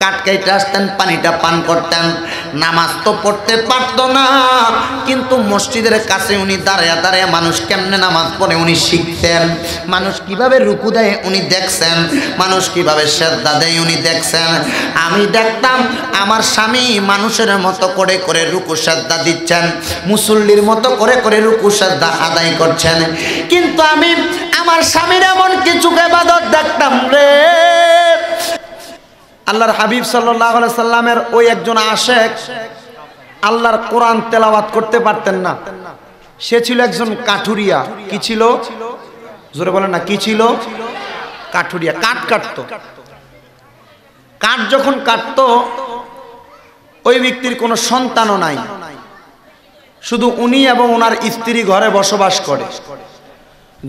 কাটকাইতে আসতেন, পানিটা পান করতেন। নামাজ তো পড়তে পারতো না, কিন্তু মসজিদের কাছে উনি দাঁড়ায়া দাঁড়ায়া মানুষ কেমনে নামাজ পড়ে উনি শিখতেন। মানুষ কিভাবে রুকু দেয় উনি দেখছেন, মানুষ কিভাবে সেজদা দেয় উনি দেখছেন। আমি দেখতাম আমার স্বামী মানুষের মতো করে করে রুকু সেজদা দিচ্ছেন, মুসল্লির মতো করে করে রুকু সেজদা আদায় করছেন, কিন্তু আমি আমার স্বামীর এমন কিছু ইবাদত দেখতাম রে। আল্লাহর হাবিব সাল্লাল্লাহু আলাইহি সাল্লামের ওই একজন আশেক আল্লাহর কোরআন তেলাওয়াত করতে পারতেন না। সে ছিল একজন কাঠুরিয়া। কি ছিল? জোরে বলেন না, কি ছিল? কাঠুরিয়া। কাঠ কাটতো। কাঠ যখন কাটতো, ওই ব্যক্তির কোনো সন্তানও নাই, শুধু উনি এবং ওনার স্ত্রী ঘরে বসবাস করে।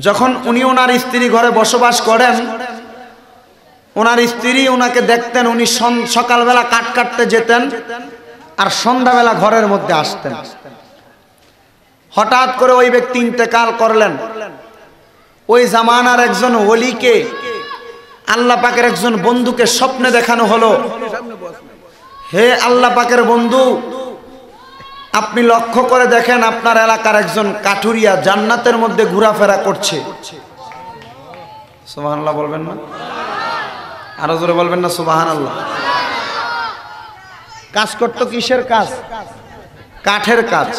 যখন উনি ওনার স্ত্রী ঘরে বসবাস করেন, ওনার স্ত্রী ওনাকে দেখতেন, উনি সকালবেলা কাঠ কাটতে যেতেন আর সন্ধ্যাবেলা ঘরের মধ্যে আসতেন। হঠাৎ করে ওই ব্যক্তি ইন্তেকাল করলেন। ওই জামানার একজন ওলিকে, আল্লাহ পাকের একজন বন্ধুকে স্বপ্নে দেখানো হলো, হে আল্লাহ পাকের বন্ধু, আপনি লক্ষ্য করে দেখেন আপনার এলাকার একজন কাঠুরিয়া জান্নাতের মধ্যে ঘোরাফেরা করছে। সুবহানাল্লাহ বলবেন না? আরো জোরে বলবেন না সুবহানাল্লাহ? কাজ করতো কিসের কাজ? কাঠের কাজ।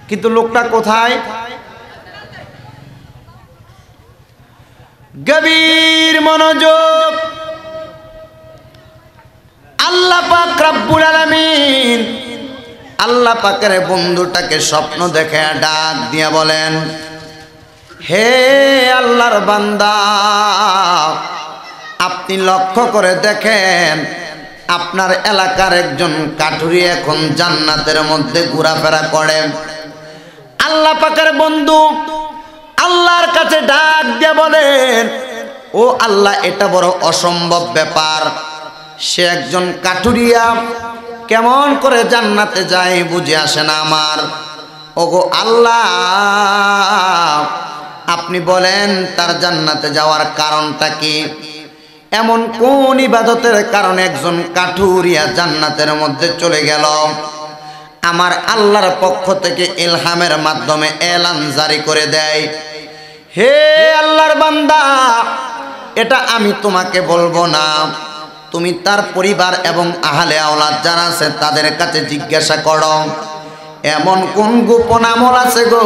কিন্তু লোকটা কোথায়? গভীর মনোযোগ। আল্লাহ পাক রব্বুল আলামিন আল্লাহ পাকের বন্ধুটাকে স্বপ্ন দেখে ডাক দিয়া বলেন, হে আল্লাহর বান্দা, আপনি লক্ষ্য করে দেখেন আপনার এলাকার একজন কাঠুরি এখন জান্নাতের মধ্যে ঘোরাফেরা করে। আল্লাহ পাকের বন্ধু আল্লাহর কাছে ডাক দিয়ে বলেন, ও আল্লাহ, এটা বড় অসম্ভব ব্যাপার। সে একজন কাঠুরিয়া, কেমন করে জান্নাতে যায় বুঝে আসে না আমার। ওগো আল্লাহ, আপনি বলেন তার জান্নাতে যাওয়ার কারণটা কি? এমন কোন ইবাদতের কারণে একজন কাঠুরিয়া জান্নাতের মধ্যে চলে গেল? আমার আল্লাহর পক্ষ থেকে ইলহামের মাধ্যমে এলান জারি করে দেয়, হে আল্লাহর বান্দা, এটা আমি তোমাকে বলবো না, তুমি তার পরিবার এবং আহলে আওলাদ যারা আছে তাদের কাছে জিজ্ঞাসা করো, এমন কোন গোপন আমল আছে গো,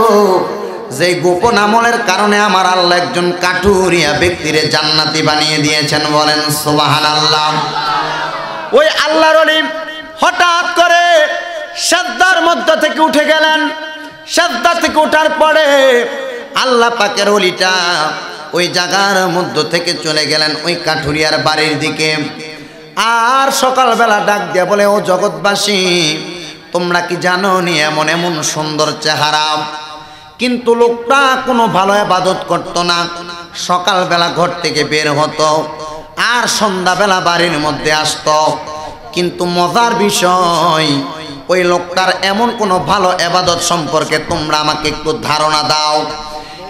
যে গোপন আমলের কারণে আমার আল্লাহ একজন কাঠুরিয়া ব্যক্তিরে জান্নাতি বানিয়ে দিয়েছেন। বলেন সুবহানাল্লাহ। ওই আল্লাহর ওলি হঠাৎ করে সাজদার মধ্য থেকে উঠে গেলেন। সাজদা থেকে ওঠার পরে আল্লাহ পাকের ওলিটা ওই জায়গার মধ্য থেকে চলে গেলেন ওই কাঠুরিয়ার বাড়ির দিকে। আর সকালবেলা ডাক দিয়ে বলে, ও জগৎবাসী, তোমরা কি জানো নি এমন এমন সুন্দর চেহারা? কিন্তু লোকটা কোনো ভালো ইবাদত করতো না। সকালবেলা ঘর থেকে বের হতো আর সন্ধ্যাবেলা বাড়ির মধ্যে আসতো। কিন্তু মজার বিষয়, ওই লোকটার এমন কোনো ভালো ইবাদত সম্পর্কে তোমরা আমাকে একটু ধারণা দাও।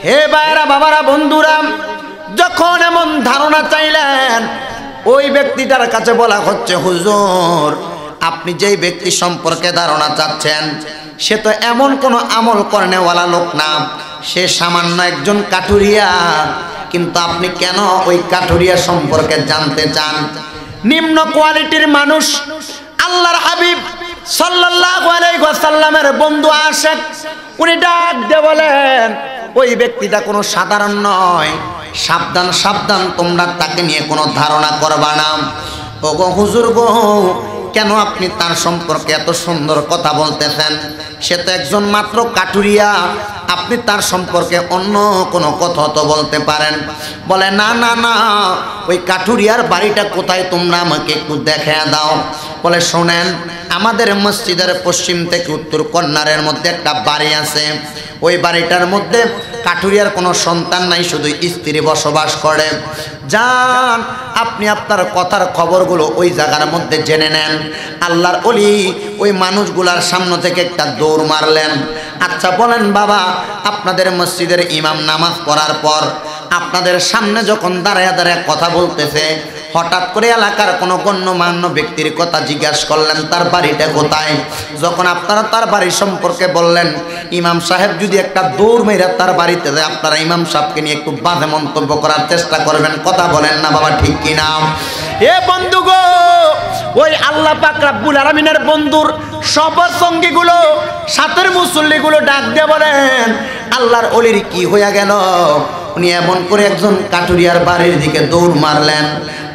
হে ভাইরা, বাবারা, বন্ধুরা, যখন এমন ধারণা চাইলেন, ওই ব্যক্তিটার কাছে বলা হচ্ছে, হুজুর, আপনি যেই ব্যক্তি সম্পর্কে ধারণা চাচ্ছেন, সে তো এমন কোনো আমল করেনেওয়ালা লোক না, সে সামান্য একজন কাঠুরিয়া। কিন্তু আপনি কেন ওই কাঠুরিয়া সম্পর্কে জানতে চান? নিম্ন কোয়ালিটির মানুষ আল্লাহর হাবিব সাল্লাল্লাহু আলাইহি ওয়াসাল্লামের বন্ধু আশেক, উনি ডাক দিয়ে বলেন, ওই ব্যক্তিটা কোনো সাধারণ নয়, সাবধান সাবধান, তোমরা তাকে নিয়ে কোনো ধারণা করবা না। ও গো হুজুর গো, কেন আপনি তার সম্পর্কে এত সুন্দর কথা বলতেছেন? সে তো একজন মাত্র কাঠুরিয়া, আপনি তার সম্পর্কে অন্য কোনো কথা তো বলতে পারেন। বলে, না না না, ওই কাঠুরিয়ার বাড়িটা কোথায় তোমরা আমাকে একটু দেখায়া দাও। বলে, শোনেন, আমাদের মসজিদের পশ্চিম থেকে উত্তর কর্নারের মধ্যে একটা বাড়ি আছে। ওই বাড়িটার মধ্যে কাঠুরিয়ার কোনো সন্তান নাই, শুধু স্ত্রী বসবাস করে। যান, আপনি আপনার কথার খবরগুলো ওই জায়গার মধ্যে জেনে নেন। আল্লাহর ওলি ওই মানুষগুলার সামনে থেকে একটা দৌড় মারলেন। আচ্ছা বলেন বাবা, আপনাদের মসজিদের ইমাম নামাজ পড়ার পর আপনাদের সামনে যখন দাঁড়ায় দাঁড়ায় কথা বলতেছে, হঠাৎ করে এলাকার কোনো গণ্যমান্য ব্যক্তির কথা জিজ্ঞাসা করলেন তার বাড়িটা কোথায়। যখন আপনারা তার বাড়ি সম্পর্কে বললেন, ইমাম সাহেব যদি একটা দৌড় মেরে তার বাড়িতে যায়, আপনারা ইমাম সাহেবকে নিয়ে একটু বাজে মন্তব্য করার চেষ্টা করবেন। কথা বলেন না বাবা, ঠিক কিনা? এ বন্ধু গো, ওই আল্লাহ পাক রব্বুল আলামিনের বন্ধুর সফর সঙ্গীগুলো, সাথের মুসল্লিগুলো ডাক দিয়ে বলেন, আল্লাহর ওলির কি হইয়া গেল? উনি এমন করে একজন কাটুরিয়ার বাড়ির দিকে দৌড় মারলেন।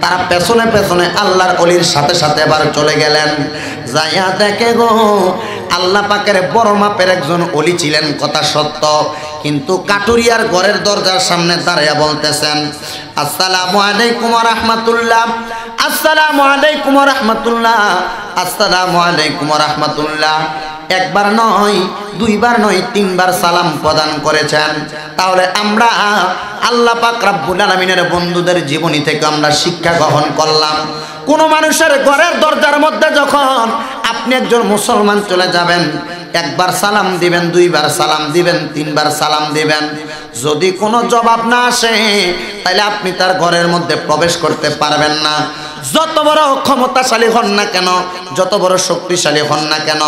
তারা পেছনে পেছনে আল্লাহর ওলির সাথে সাথে এবার চলে গেলেন। যাইয়া দেখে গো, আল্লাহ পাকের বড় মাপের একজন ওলি ছিলেন, কথা সত্য, কিন্তু কাটুরিয়ার ঘরের দরজার সামনে দাঁড়িয়ে বলতেছেন, আসসালামু আলাইকুম ওয়া রাহমাতুল্লাহ, আসসালামু আলাইকুম ওয়া রাহমাতুল্লাহ, আসসালামু আলাইকুম ওয়া রাহমাতুল্লাহ। একবার নয়, দুইবার নয়, তিনবার সালাম প্রদান করেছেন। তাহলে আমরা আল্লাহ পাক রব্বুল আলামিনের বন্ধুদের জীবনী থেকে আমরা শিক্ষা গ্রহণ করলাম, কোন মানুষের ঘরের দরজার মধ্যে যখন আপনি একজন মুসলমান চলে যাবেন, একবার সালাম দিবেন, দুইবার সালাম দিবেন, তিনবার সালাম দিবেন। যদি কোনো জবাব না আসে, তাহলে আপনি তার ঘরের মধ্যে প্রবেশ করতে পারবেন না। যত বড় ক্ষমতাশালী হন না কেন, যত বড় শক্তিশালী হন না কেন,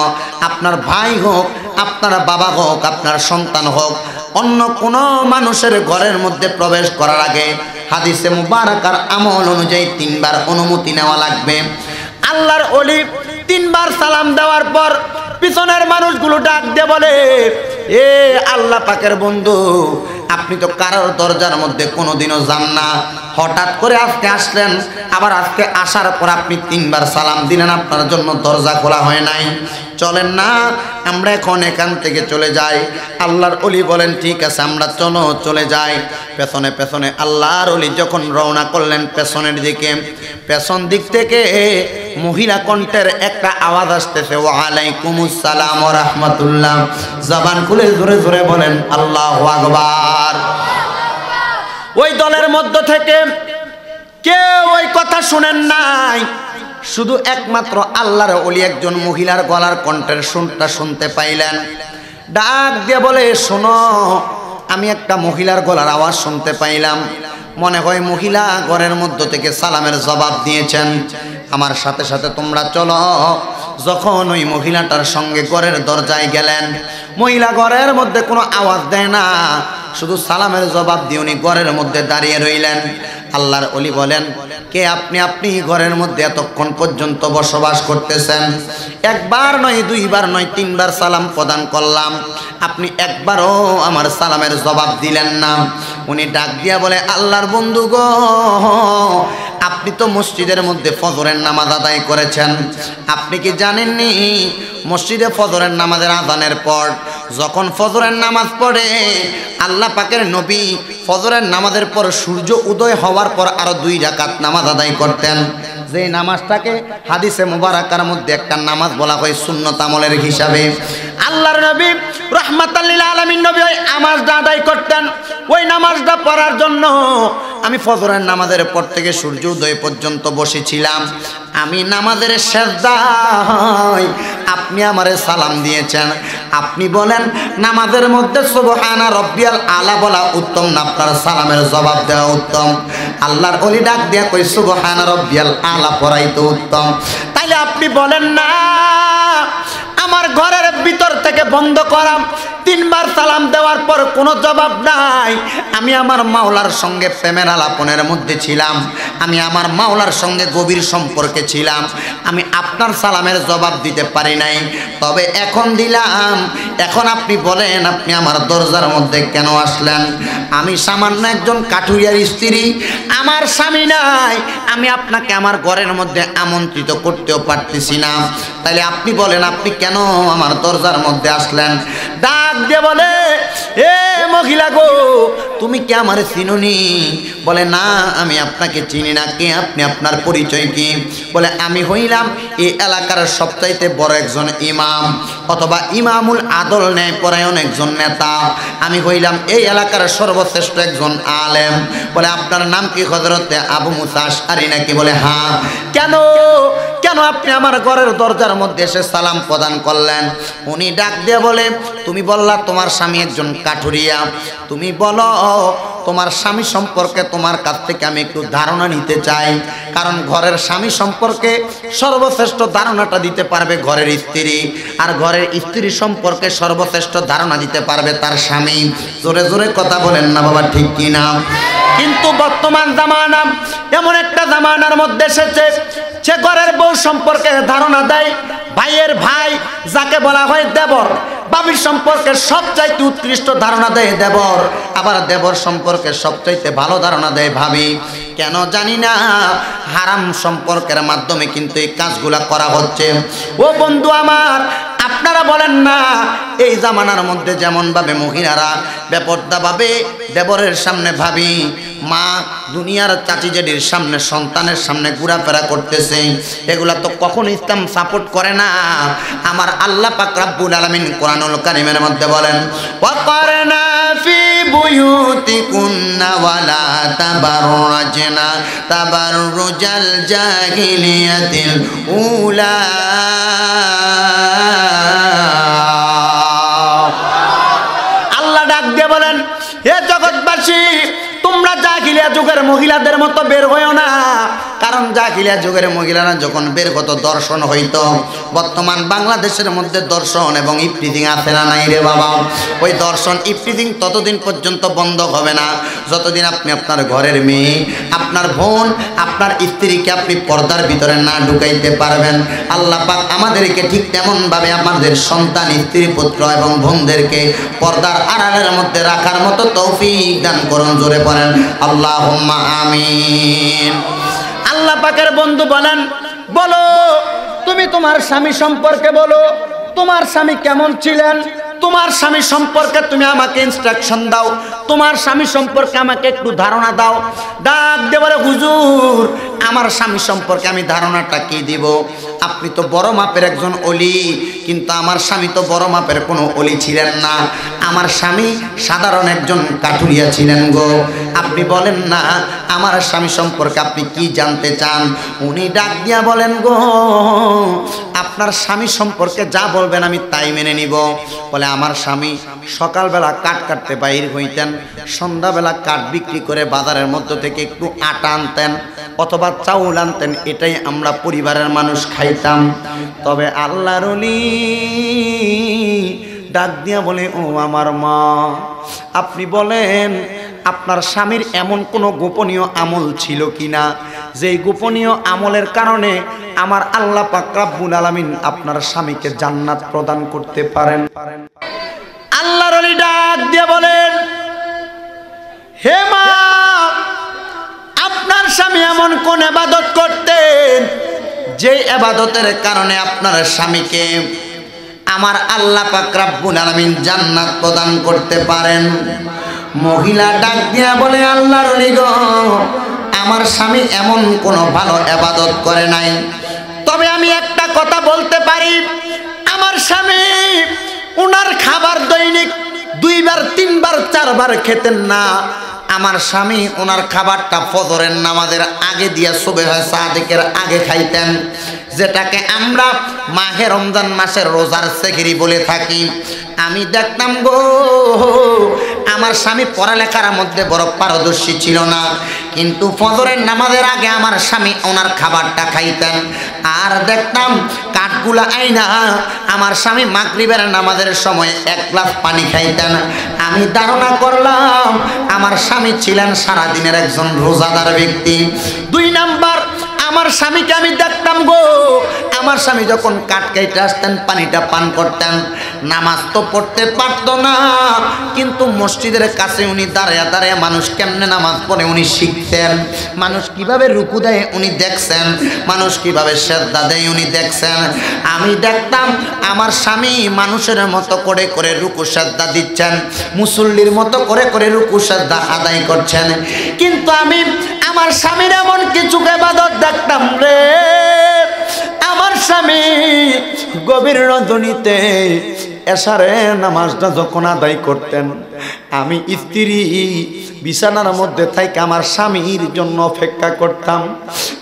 আপনার ভাই হোক, আপনার বাবা হোক, আপনার সন্তান হোক, অন্য কোনো মানুষের ঘরের মধ্যে প্রবেশ করার আগে হাদিসে মুবারাকার আমল অনুযায়ী তিনবার অনুমতি নেওয়া লাগবে। আল্লাহর ওলি তিনবার সালাম দেওয়ার পর পিছনের মানুষগুলো ডাক দিয়ে বলে, এ আল্লাহ পাকের বন্ধু, আপনি তো কারোর দরজার মধ্যে কোনোদিনও যান না, হঠাৎ করে আজকে আসলেন, আবার আজকে আসার পর আপনি তিনবার সালাম দিলেন, আপনার জন্য দরজা খোলা হয় নাই, চলেন না আমরা এখন এখান থেকে চলে যাই। আল্লাহর ওলি বলেন, ঠিক আছে, আমরা চলে যাই। পেছনে পেছনে আল্লাহর ওলি যখন রওনা করলেন পেছনের দিকে, পেছন দিক থেকে মহিলা কণ্ঠের একটা আওয়াজ আসতেছে, ওয়ালাইকুমুস সালাম ওয়া রাহমাতুল্লাহ। জবান খুলে জোরে জোরে বলেন আল্লাহু আকবার। ওই দলের মধ্য থেকে কেউ ওই কথা শুনেন নাই, শুধু একমাত্র আল্লাহর ওলি একজন মহিলার গলার কণ্ঠের সুরটা শুনতে পাইলেন। ডাক দিয়ে বলে, শোনো, আমি একটা মহিলার গলার আওয়াজ শুনতে পাইলাম, মনে হয় মহিলা ঘরের মধ্য থেকে সালামের জবাব দিয়েছেন, আমার সাথে সাথে তোমরা চলো। যখন ওই মহিলাটার সঙ্গে ঘরের দরজায় গেলেন, মহিলা ঘরের মধ্যে কোনো আওয়াজ দেয় না, শুধু সালামের জবাব দিয়ে উনি ঘরের মধ্যে দাঁড়িয়ে রইলেন। আল্লাহর ওলি বলেন, কে আপনি? আপনি ঘরের মধ্যে এতক্ষণ পর্যন্ত বসবাস করতেছেন, একবার নয়, দুইবার নয়, তিনবার সালাম প্রদান করলাম, আপনি একবারও আমার সালামের জবাব দিলেন না। উনি ডাক দিয়া বলে, আল্লাহর বন্ধু গো, আপনি তো মসজিদের মধ্যে ফজরের নামাজ আদায় করেছেন, আপনি কি জানেননি মসজিদে ফজরের নামাজের আযানের পর যখন ফজরের নামাজ পড়ে, আল্লাহ পাকের নবী ফজরের নামাজের পর সূর্য উদয় হওয়ার পর আরো 2 রাকাত নামাজ আদায় করতেন, যে নামাজটাকে হাদিসে মুবারাকার মধ্যে একটা নামাজ বলা হয় সুন্নত আমলের হিসাবে। আল্লাহর নবী রাহমাতাল লিল আলামিন নবী ওই নামাজটা আদায় করতেন। ওই নামাজটা পড়ার জন্য আমি ফজরের নামাজের পর থেকে সূর্য উদয় পর্যন্ত বসেছিলাম। আমি নামাজের সিজদায় আপনি আমারে সালাম দিয়েছেন, আপনি বলেন নামাজের মধ্যে সুবহানা রাব্বিয়াল আলা বলা উত্তম না আপনার সালামের জবাব দেওয়া উত্তম? আল্লাহর ওলি ডাক দিয়া কই, সুবহানা রাব্বিয়াল আলা পড়াই তো উত্তম। তাইলে আপনি বলেন না, আমার ঘরের ভিতর থেকে বন্ধ করা 3 বার সালাম দেওয়ার পর কোনো জবাব নাই, আমি আমার মাওলার সঙ্গে প্রেমের আলাপনের মধ্যে ছিলাম, আমি আমার মাওলার সঙ্গে গভীর সম্পর্কে ছিলাম, আমি আপনার সালামের জবাব দিতে পারি নাই, তবে এখন দিলাম। এখন আপনি বলেন, আপনি আমার দরজার মধ্যে কেন আসলেন? আমি সামান্য একজন কাঠুরিয়ার স্ত্রী, আমার স্বামী নাই, আমি আপনাকে আমার ঘরের মধ্যে আমন্ত্রিত করতেও পারতেছি না, তাইলে আপনি বলেন আপনি কেন আমার দরজার মধ্যে আসলেন? ডাক দিয়ে বলে, এ মহিলা গো, তুমি কি আমারে চিনুনি? বলে, না, আমি আপনাকে চিনি না। কে আপনি? আপনার পরিচয় কি? বলে, আমি হইলাম এই এলাকার সবচাইতে বড় একজন ইমাম, অথবা ইমামুল আদল ন্যায়পরায়ণ একজন নেতা, আমি হইলাম এই এলাকার সর্বশ্রেষ্ঠ একজন আলেম। বলে, আপনার নাম কি? হযরতে আবু মুসা আশআরী নাকি? বলে, হ্যাঁ। কেন কেন আপনি আমার ঘরের দরজার মধ্যে এসে সালাম প্রদান করলেন? উনি ডাক দিয়ে বলে, তুমি বললা তোমার স্বামী একজন কাঠুরিয়া, তুমি বলো তোমার স্বামী সম্পর্কে তোমার কাছ থেকে আমি একটু ধারণা নিতে চাই। কারণ ঘরের স্বামী সম্পর্কে সর্বশ্রেষ্ঠ ধারণাটা দিতে পারবে ঘরের স্ত্রী, আর ঘরের স্ত্রী সম্পর্কে সর্বশ্রেষ্ঠ ধারণা দিতে পারবে তার স্বামী। জোরে জোরে কথা বলেন না বাবা, ঠিক কি না? কিন্তু বর্তমান জামানা এমন একটা জামানার মধ্যে এসেছে, সে ঘরের বউ সম্পর্কে ধারণা দেয় ভাইয়ের ভাই, যাকে বলা হয় দেবর। ভাবির সম্পর্কে সবচাইতে উৎকৃষ্ট ধারণা দেয় দেবর, আবার দেবর সম্পর্কে সবচাইতে ভালো ধারণা দেয় ভাবি। কেন জানি না, হারাম সম্পর্কের মাধ্যমে কিন্তু এই কাজগুলা করা হচ্ছে। ও বন্ধু আমার, আপনারা বলেন না এই জামানার মধ্যে যেমন ভাবে মহিলারা বেপর্দা ভাবে দেবরের সামনে ভাবি, মা দুনিয়ার চাচি জেডির সামনে সন্তানের সামনে ঘোরাফেরা করতেছে, এগুলা তো কখনো ইসলাম সাপোর্ট করে না। আমার আল্লাহ পাক রব্বুল আলামিন কোরআনুল কারীমের মধ্যে বলেন, ওয়াকারনা ফি বুয়ুতিকুন্না ওয়ালা তাবাররাজনা তাবাররুজাল জাহিলিয়াতিল উলা। আল্লাহ ডাক দিয়ে বলেন, হে জগৎবাসী, তোমরা জাহিলিয়া যুগের মহিলাদের মতো বের হইও না। কারণ জাহিলিয়া যুগের মহিলারা যখন বের হতো দর্শন হইতো। বর্তমান বাংলাদেশের মধ্যে দর্শন এবং ইফটিজিং আছে না নাই রে বাবা? ওই দর্শন ইফটিজিং ততদিন পর্যন্ত বন্ধ হবে না যতদিন আপনি আপনার ঘরের মেয়ে, আপনার বোন, আপনার স্ত্রীকে আপনি পর্দার ভিতরে না ঢুকাইতে পারবেন। আল্লাহ পাক আমাদেরকে ঠিক তেমনভাবে আমাদের সন্তান, স্ত্রী, পুত্র এবং বোনদেরকে পর্দার আড়ালের মধ্যে রাখার মতো তৌফিক দান করুন। জোরে পড়েন আল্লাহুম্মা আমিন। আল্লাহ পাকের বন্ধু বলেন, বলো তুমি তোমার স্বামী সম্পর্কে বলো, তোমার স্বামী কেমন ছিলেন, তোমার স্বামী সম্পর্কে তুমি আমাকে ইনস্ট্রাকশন দাও, তোমার স্বামী সম্পর্কে আমাকে একটু ধারণা দাও। ডাক দিয়ে বলে, হুজুর আমার স্বামী সম্পর্কে আমি ধারণাটা কি দিব? আপনি তো বড় মাপের একজন অলি, কিন্তু আমার স্বামী তো বড় মাপের কোনো অলি ছিলেন না। আমার স্বামী সাধারণ একজন কাঠুরিয়া ছিলেন গো। আপনি বলেন না আমার স্বামী সম্পর্কে আপনি কি জানতে চান? উনি ডাক দিয়া বলেন, গো আপনার স্বামী সম্পর্কে যা বলবেন আমি তাই মেনে নিব। বলে, আমার স্বামী সকালবেলা কাঠ কাটতে বাইর হইতেন, সন্ধ্যাবেলা কাঠ বিক্রি করে বাজারের মধ্য থেকে একটু আটা আনতেন অথবা চাউল আনতেন, এটাই আমরা পরিবারের মানুষ খাইতাম। তবে আল্লাহর ওলি ডাক দিয়া বলে, ও আমার মা, আপনি বলেন আপনার স্বামীর এমন কোনো গোপনীয় আমল ছিল কিনা, যেই গোপনীয় আমলের কারণে আমার আল্লাহ পাক রব্বুল আলামিন আপনার স্বামীকে জান্নাত প্রদান করতে পারেন। আল্লাহর ওলি ডাক দিয়ে বলেন, হে মা, আপনার স্বামী এমন কোন ইবাদত করতেন যে ইবাদতের কারণে আপনার স্বামীকে আমার আল্লাহ পাক রব্বুল আলামিন জান্নাত প্রদান করতে পারেন? মহিলা ডাক দিয়া বলে, আল্লাহর ওলি গো, আমার স্বামী এমন কোনো ভালো ইবাদত করে নাই, তবে আমি একটা কথা বলতে পারি, আমার স্বামী উনার খাবার দৈনিক 2 বার 3 বার 4 বার খেতেন না। আমার স্বামী ওনার খাবারটা ফজরের নামাজের আগে দিয়া সুবহে সাদিকের আগে খাইতেন, যেটাকে আমরা মাহে রমজান মাসের রোজার সেহরি বলে থাকি। আমি দেখতাম গো, আমার স্বামী পড়ালেখার মধ্যে বড় পারদর্শী ছিল না, কিন্তু ফজরের নামাজের আগে আমার স্বামী ওনার খাবারটা খাইতেন। আর দেখতাম কাঠগুলা আইনা আমার স্বামী মাগরিবের নামাজের সময় 1 গ্লাস পানি খাইতেন। আমি ধারণা করলাম আমার স্বামী ছিলেন সারাদিনের একজন রোজাদার ব্যক্তি। 2 নাম্বার, আমার স্বামীকে আমি দেখতাম গো, আমার স্বামী যখন কাঠ খাইতে আসতেন পানিটা পান করতেন। নামাজ তো পড়তে পারতো না, কিন্তু মসজিদের কাছে উনি দাঁড়ায় দাঁড়ায় মানুষ কেমনে নামাজ পড়ে উনি শিখতেন, মানুষ কিভাবে রুকু দেয় উনি দেখছেন, মানুষ কিভাবে সেজদা দেয় উনি দেখছেন। আমি দেখতাম আমার স্বামী মানুষের মতো করে করে রুকু সেজদা দিচ্ছেন, মুসল্লির মতো করে করে রুকু সেজদা আদায় করছেন। কিন্তু আমি আমার স্বামীর এমন কিছু ইবাদত দেখতাম রে, আমার স্বামী গভীর রজনীতে এশারে নামাজটা যখন আদায় করতেন, আমি স্ত্রী বিছানার মধ্যে থেকে আমার স্বামীর জন্য অপেক্ষা করতাম।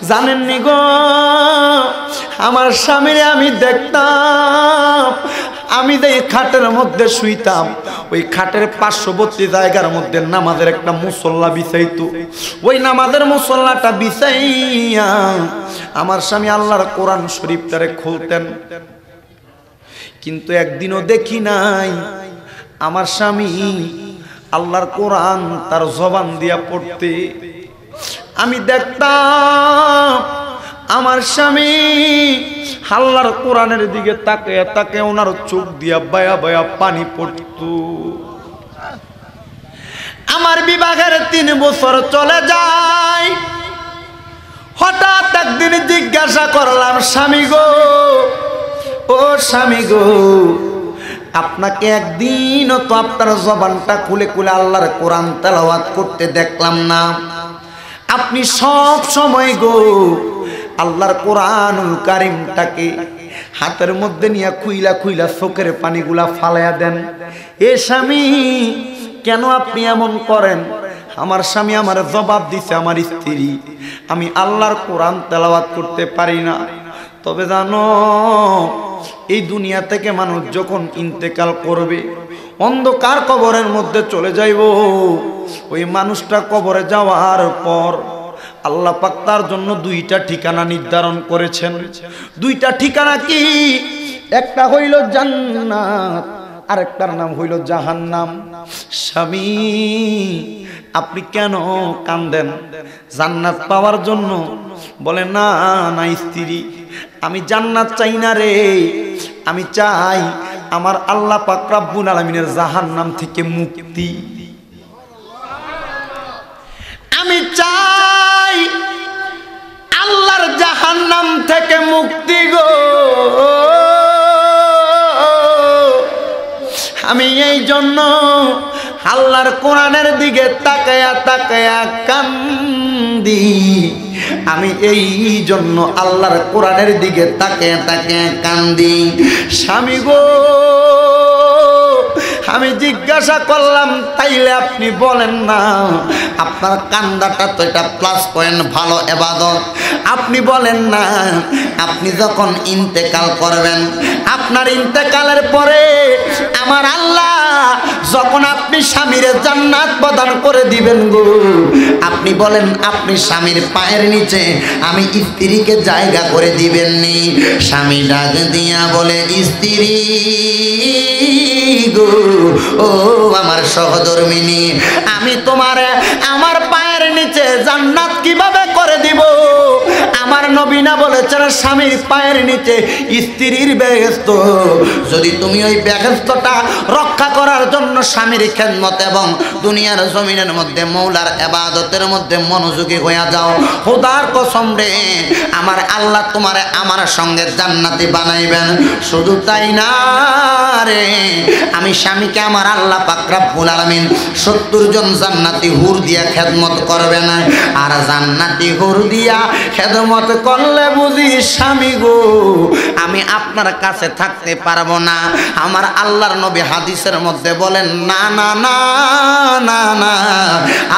জানেননি গো, আমার স্বামীরে আমি দেখতাম, আমি যে খাটের মধ্যে শুইতাম, ওই খাটের পার্শ্ববর্তী জায়গার মধ্যে নামাজের একটা মুসল্লা বিছাইতো। ওই নামাজের মুসল্লাটা বিছাইয়া আমার স্বামী আল্লাহর কোরআন শরীফটারে খুলতেন। কিন্তু একদিনও দেখি নাই আমার স্বামী আল্লাহর কোরআন তার জবান দিয়া পড়তে। আমি দেখতাম আমার স্বামী আল্লাহর কোরআনের দিকে তাকায় তাকায় ওনার চোখ দিয়া বায়া বায়া পানি পড়তো। আমার বিবাহের 3 বছর চলে যায়। হঠাৎ একদিন জিজ্ঞাসা করলাম, স্বামী গো, ও স্বামী গো, আপনাকে একদিনও তো আপনার জবানটা খুলে খুলে আল্লাহর কোরআন তেলাওয়াত করতে দেখলাম না। আপনি সব সময় গো আল্লাহর কোরআনুল কারীমটাকে হাতের মধ্যে নিয়ে খুইলা খুইলা চোখের পানিগুলা ফালাইয়া দেন। এ স্বামী, কেন আপনি এমন করেন? আমার স্বামী আমার জবাব দিছে, আমার স্ত্রী, আমি আল্লাহর কোরআন তেলাওয়াত করতে পারি না। তবে জানো, এই দুনিয়া থেকে মানুষ যখন ইন্তেকাল করবে, অন্ধকার কবরের মধ্যে চলে যাইব, ওই মানুষটা কবরে যাওয়ার পর আল্লাহ পাক তার জন্য 2টা ঠিকানা নির্ধারণ করেছেন। 2টা ঠিকানা কি? একটা হইল জান্নাত, আরেকটার নাম হইল জাহান্নাম। স্বামী, আপনি কেন কান্দেন জান্নাত পাওয়ার জন্য? বলে না না স্ত্রী, আমি জান্নাত চাই না রে, আমি চাই আমার আল্লাহ পাক রব্বুল আলামিনের জাহান্নাম থেকে মুক্তি। আমি চাই আল্লাহর জাহান্নাম থেকে মুক্তি গো। আমি এই জন্য আল্লাহর কোরআনের দিকে তাকায়া তাকায়া কান্দি। আমি এই জন্য আল্লাহর কোরআনের দিকে তাকায়া তাকায়া কান্দি। স্বামী গো, আমি জিজ্ঞাসা করলাম, তাইলে আপনি বলেন না, আপনার কান্দাটা তো এটা প্লাস পয়েন্ট, ভালো ইবাদত। আপনি বলেন না, আপনি যখন ইন্তেকাল করবেন, আপনার ইন্তেকালের পরে আমার আল্লাহ যখন আপনি স্বামীরে জান্নাত প্রদান করে দিবেন গো, আপনি বলেন আপনি স্বামীর পায়ের নিচে আমি স্ত্রীকে জায়গা করে দিবেননি? স্বামী ডাক দিয়া বলে, স্ত্রী গো, ও আমার সহধর্মিনী, আমি তোমার আমার পায়ের নিচে জান্নাত কিভাবে করে দিব? আমার নবী না বলেছেন স্বামীর পায়ের নিচে স্ত্রীর বেহেশত। যদি তুমি ওই বেহেশতটা রক্ষা করার জন্য স্বামীর খেদমত এবং দুনিয়ার জমিনের মধ্যে মৌলার ইবাদতের মধ্যে মনোযোগী হয়ে যাও, খোদার কসম রে, আমার আল্লাহ তোমারে আমার সঙ্গে জান্নাতি বানাইবেন। শুধু তাই না রে, আমি স্বামীকে আমার আল্লাহ পাক রব্বুল আলামিন 70 জন জান্নাতি হুর দিয়া খেদমত করবেন। আর জান্নাতি হুর দিয়া খেদমত করলে বুঝি স্বামী গো আমি আপনার কাছে থাকতে পারবো না? আমার আল্লাহর নবী হাদিসের মধ্যে বলেন, না না না না না,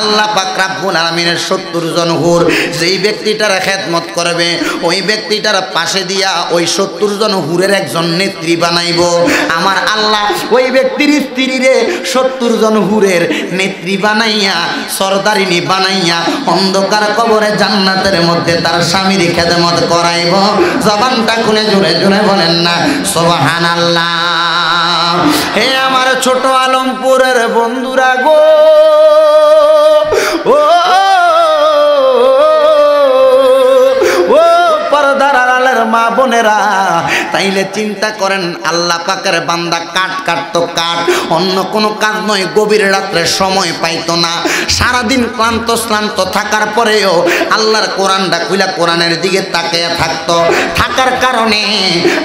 আল্লাহ পাক রব্বুল আলামিনের 70 জন হুর যেই ব্যক্তিটার খেদমত করবে, ওই ব্যক্তিটার পাশে দিয়া ওই 70 জন হুরের একজন নেত্রী বানাইব। আমার আল্লাহ ওই ব্যক্তির স্ত্রীরে 70 জন হুরের নেত্রী বানাইয়া, সরদারিনী বানাইয়া অন্ধকার কবরে জান্নাতের মধ্যে তার স্বামীর খেদমত করাইব। জবানটা খুলে জোরে জোরে বলেন না সুবহানাল্লাহ। হে আমার ছোট আলমপুরের বন্ধুরা গো, ও পর্দার আড়ালের মা বোনেরা, তাইলে চিন্তা করেন আল্লাহ পাকের বান্দা কাট কাটতো কাট, অন্য কোনো কাজ নয়, গভীর রাত্রে সময় পাইতো না, সারাদিন ক্লান্ত শ্লান্ত থাকার পরেও আল্লাহর কোরআনটা খুলে কোরআনের দিকে তাকিয়ে থাকতো। থাকার কারণে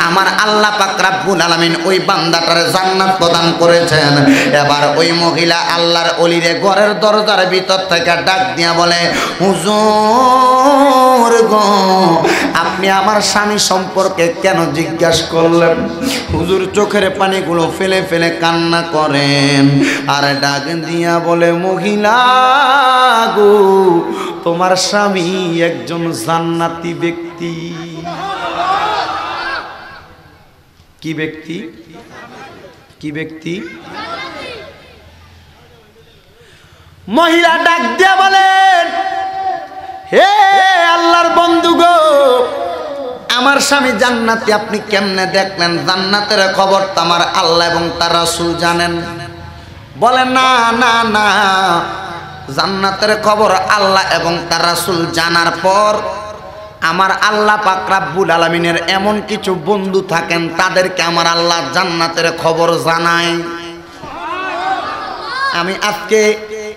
আমার আল্লাহ পাক রব্বুল আলামিন ওই বান্দাটার জান্নাত প্রদান করেছেন। এবার ওই মহিলা আল্লাহর ওলিরে ঘরের দরজার ভিতর থেকে ডাক দিয়া বলে, হুজুর গো, আপনি আমার স্বামীর সম্পর্কে কেন জিজ্ঞাসা করলেন? হুজুর চোখের পানিগুলো ফেলে ফেলে কান্না করেন আর ডাক দিয়া বলে, মহিলা গো, তোমার স্বামী একজন জান্নাতি ব্যক্তি। কি ব্যক্তি? কি ব্যক্তি? মহিলা ডাক দিয়া বলেন, হে আল্লাহর বন্ধু গো, আমার স্বামী জান্নাতি আপনি কেমনে দেখলেন? জান্নাতের খবর তো আমার আল্লাহ এবং তার রাসূল জানেন। বলে, না না না, জান্নাতের খবর আল্লাহ এবং তার রাসূল জানার পর আমার আল্লাহ পাক রব্বুল আলামিনের এমন কিছু বন্ধু থাকেন, তাদেরকে আমার আল্লাহ জান্নাতের খবর জানায়। আমি আজকে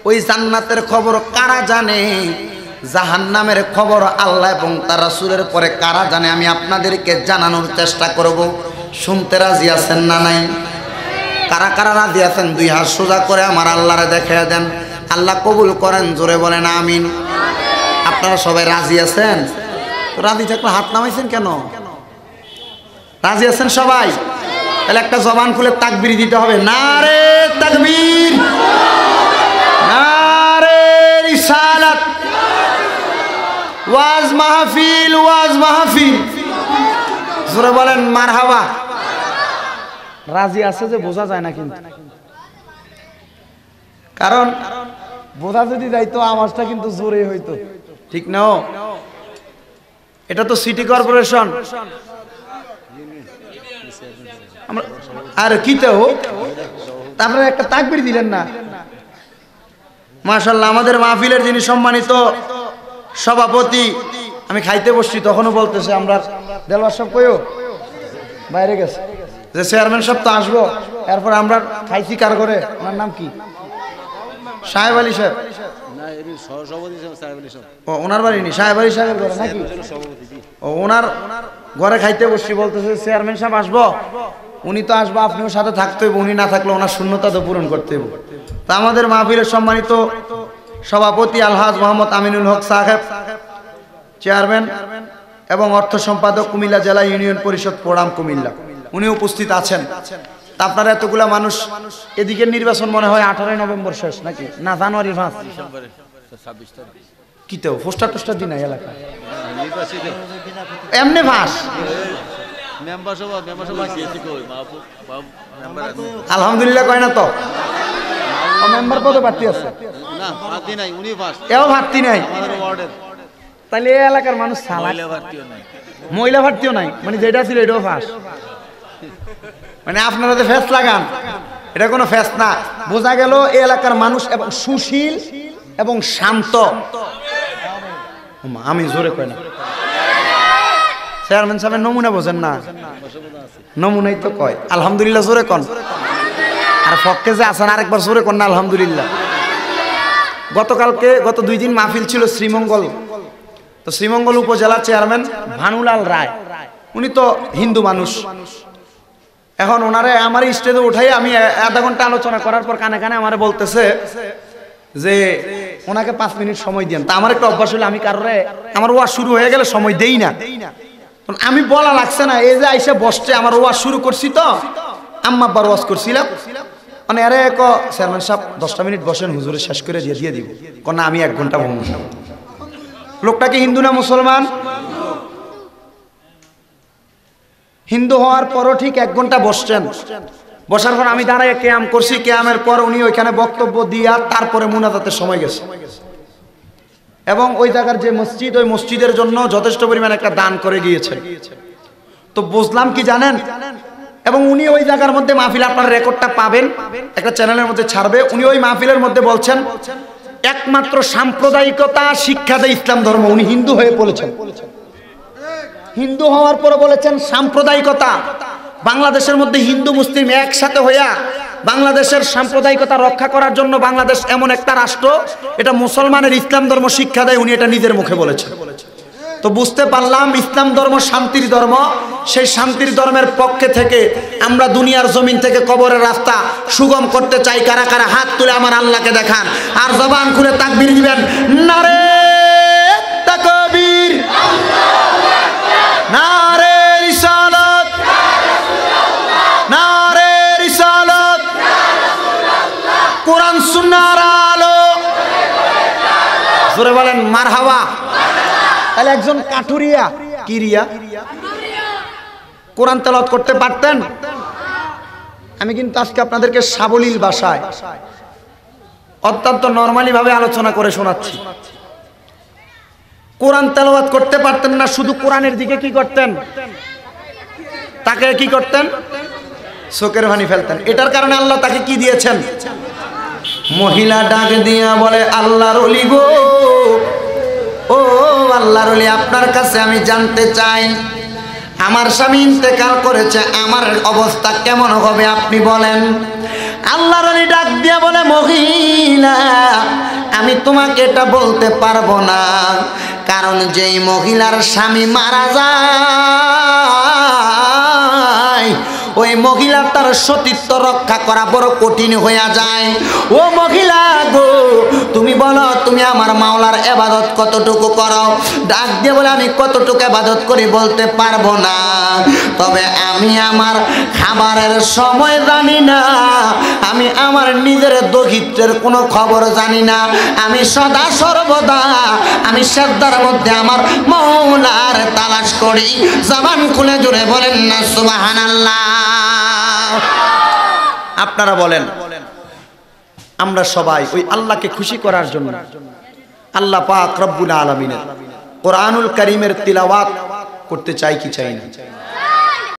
ওই জান্নাতের খবর কারা জানে, জাহান্নামের খবর আল্লাহ এবং তার রাসূলের পরে কারা জানে, আমি আপনাদেরকে জানানোর চেষ্টা করব। শুনতে রাজি আছেন না নাই? কারা কারা রাজি আছেন দুই হাত সোজা করে আমার আল্লাহরে দেখিয়ে দেন। আল্লাহ কবুল করেন, জোরে বলেন আমিন। আপনারা সবাই রাজি আছেন? তো রাজি থাকলে হাত নামাইছেন কেন? রাজি আছেন সবাই? তাহলে একটা জবান খুলে তাকবীর দিতে হবে। নারে তাকবীর, নারে রিসালাত, ওয়াজ মাহফিল, ওয়াজ মাহফিল, জোরে বলেন মারহাবা। রাজি আছে যে বোঝা যায় না কিন্তু, কারণ বোঝা যদি যাইতো আওয়াজটা কিন্তু জোরে হইতো, ঠিক না? এটা তো সিটি কর্পোরেশন, আর কি তো তারপরে একটা তাকবীর দিলেন না। মাশাআল্লাহ, আমাদের মাহফিলের যিনি সম্মানিত সভাপতি, আমি খাইতে বসছি তখনও বলতেছে, আমরা দেলওয়ার সাহেব কইও বাইরে গেছে, যে চেয়ারম্যান সাহেব তো আসবো, এরপর আমরা খাইছি কার করে, ওনার নাম কি? সাহেব আলী সাহেব। ও ওনার বাড়ি নি, সাহেব আলী সাহেবের ঘরে নাকি? ও ওনার ঘরে খাইতে বসছি, বলতেছে চেয়ারম্যান সাহেব আসবো, উনি তো আসবো, আপনিও সাথে থাকতে হইব, উনি না থাকলে ওনার শূন্যতা তো পূরণ করতে হইব। তা আমাদের মাহফিলের সম্মানিত সভাপতি আলহাজ মোহাম্মদ আমিনুল হক সাহেব, চেয়ারম্যান এবং অর্থ সম্পাদক কুমিল্লা জেলা ইউনিয়ন পরিষদ প্রোগ্রাম কুমিল্লা, উনি উপস্থিত আছেন। তা আপনারা এতগুলা মানুষ, এদিকের নির্বাচন মনে হয় 18 নভেম্বর শেষ নাকি না জানুয়ারি 5? কি তো পোস্টার টোস্টার দিন এলাকা এমনি ভাস। আলহামদুলিল্লাহ কয় না তো, মেম্বার পদে প্রার্থী আছে, এও প্রার্থী নাই, তাহলে এই এলাকার মানুষ মহিলা প্রার্থীও নাই, মানে যেটা ছিল এটাও ফাঁস। মানে আপনারা যে ফেস লাগান, এটা কোনো ফেস না। বোঝা গেল এই এলাকার মানুষ এবং সুশীল এবং শান্ত। আমি জোরে কই না, চেয়ারম্যান সাহেবের নমুনা বোঝেন না? নমুনাই তো কয় আলহামদুলিল্লাহ, জোরে কন। আর ফককে যে আছেন আরেকবার জোরে কন না আলহামদুলিল্লাহ। গত 2 দিন মাহফিল ছিল শ্রীমঙ্গল, তো শ্রীমঙ্গল উপজেলার চেয়ারম্যান ভানুলাল রায়, উনি তো হিন্দু মানুষ। এখন ওনারে আমার স্টেজে উঠাই আমি আধা ঘন্টা আলোচনা করার পর কানে কানে আমারে বলতেছে যে ওনাকে 5 মিনিট সময় দেন। তা আমার একটা অভ্যাস হলো, আমি কারোরে আমার ওয়াজ শুরু হয়ে গেলে সময় দেই না। আমি বলা লাগছে না, এই যে আইসা বসছে, আমার ওয়াজ শুরু করছি তো, আম্মাব্বার ওয়াজ করছিলাম, মানে আরে চেয়ারম্যান সাহেব 10টা মিনিট বসেন, হুজুরে শেষ করে দিয়ে দিব। না, আমি 1 ঘন্টা বলবো। লোকটা কি হিন্দু না মুসলমান? হিন্দু হওয়ার পরও ঠিক 1 ঘন্টা বসছেন। বসার পর আমি দাঁড়ায় কেয়াম করছি, কেয়ামের পর উনি ওইখানে বক্তব্য দিয়া তারপরে মুনাজাতের সময় গেছে। এবং ওই জায়গার যে মসজিদ, ওই মসজিদের জন্য যথেষ্ট পরিমাণ একটা দান করে গিয়েছেন। তো বুঝলাম কি জানেন, এবং উনি ওই জায়গার মধ্যে মাহফিল, আপনার রেকর্ডটা পাবেন, একটা চ্যানেলের মধ্যে ছাড়বে, উনি ওই মাহফিলের মধ্যে বলছেন একমাত্র সাম্প্রদায়িকতা শিক্ষা দেয় ইসলাম ধর্ম। উনি হিন্দু হয়ে বলেছেন, হিন্দু হওয়ার পরে বলেছেন সাম্প্রদায়িকতা। বাংলাদেশের মধ্যে হিন্দু মুসলিম একসাথে হইয়া বাংলাদেশের সাম্প্রদায়িকতা রক্ষা করার জন্য বাংলাদেশ এমন একটা রাষ্ট্র, এটা মুসলমানের ইসলাম ধর্ম শিক্ষা দেয়, উনি এটা নিজের মুখে বলেছেন। তো বুঝতে পারলাম ইসলাম ধর্ম শান্তির ধর্ম। সেই শান্তির ধর্মের পক্ষে থেকে আমরা দুনিয়ার জমিন থেকে কবরের রাস্তা সুগম করতে চাই। কারা কারা হাত তুলে আমার আল্লাহকে দেখান আর জবান খুলে তাকবীর দিবেন, নারে তাকবীর, নারে তাহলে একজন কাঠুরিয়া কি রিয়া কোরআন তেলাওয়াত করতে পারতেন? আমি কিন্তু আজকে আপনাদেরকে সাবলীল ভাষায় অত্যন্ত নরমালি ভাবে আলোচনা করে শোনাচ্ছি। কোরআন তেলাওয়াত করতে পারতেন না, শুধু কোরআনের দিকে কি করতেন? তাকে কি করতেন? চোখের পানি ফেলতেন। এটার কারণে আল্লাহ তাকে কি দিয়েছেন? মহিলা ডাক দিয়া বলে, আল্লাহর ওলি গো, ও আল্লাহর ওলি, আপনার কাছে আমি জানতে চাই, আমার স্বামী ইন্তেকাল করেছে, আমার অবস্থা কেমন হবে আপনি বলেন। আল্লাহর ওলি ডাক দিয়া বলে, মহিলা, আমি তোমাকে এটা বলতে পারবো না, কারণ যেই মহিলার স্বামী মারা যায় ওই মহিলা তার সতীত্ব রক্ষা করা বড় কঠিন হইয়া যায়। ও মহিলা গো, তুমি বলো তুমি আমার মাওলার ইবাদত কতটুকু করো? ডাক দিয়ে বলে, আমি কতটুকু ইবাদত করি বলতে পারবো না, তবে আমি আমার খাবারের সময় জানি না, আমি আমার নিজের দরিদ্রের কোনো খবর জানি না, আমি সদা সর্বদা আমি সেজদার মধ্যে আমার মাওলার তালাশ করি। জবান খুলে জোরে বলেন না সুবহানাল্লাহ। আপনারা বলেন, আমরা সবাই ওই আল্লাহকে খুশি করার জন্য আল্লাহ পাক রব্বুল আলামিনের কোরআনুল কারীমের তিলাওয়াত করতে চাই কি চাই না?